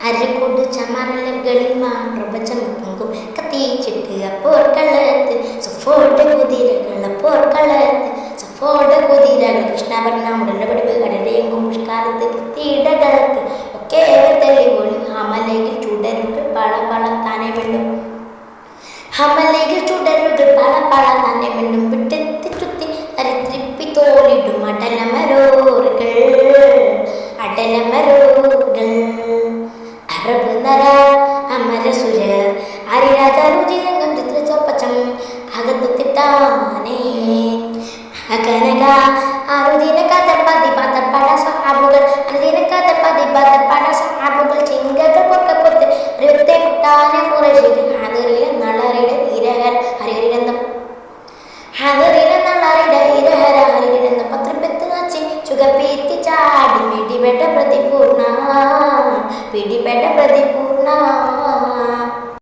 അരക്കൂട് ചമറല ഗളിമ പ്രപഞ്ചമൊങ്കും കത്തിച്ചിട്ട് അപ്പോർക്കളത്ത് സഫോട കുതിരകൾ അപ്പോർക്കളത്ത് സഫോട കുതിരകൾ കൃഷ്ണവർണ്ണമുടല പടിവ് കടലയെങ്കും പുഷ്കാരത്ത് കൃത്തിയിടകളത്ത് ഒക്കെ തെളിവൊളി അമലയിൽ ചുടരുകൾ പള പള താനെ വെള്ളും അമലയിൽ ചുടരുകൾ പള പള താനെ വെള്ളും വിട്ടെത്തി ചുത്തി അരിത്രിപ്പി തോളിടും അടലമരോറുകൾ അറബ് നര അമരസുരർ ആര്യരാജാരുചിരംഗം ചിത്രചോപ്പച്ചം അകത്തുത്തിട്ടാനേ അകനക ആരുദിനക തപ്പതി പാതപ്പട സഹാബുകൾ അനുദിനക തപ്പതി പാതപ്പട സഹാബുകൾ ചിങ്കകൾ പൊക്കപ്പൊത്ത് റിയുത്തെ മുട്ടാനെ കുറേശികൾ ഹാദറിലെ നളറിയുടെ ഇരഹർ ഹരിഹരിരന്തം ഹാദറിലെ നളറിയുടെ ഇരഹര ഹരിഹരിരന്തം പത്രപ്പെത്ത് നാച്ചി ചുഗപ്പീത്തി ചാടി പിടിപെട്ട പ്രതിപൂർണ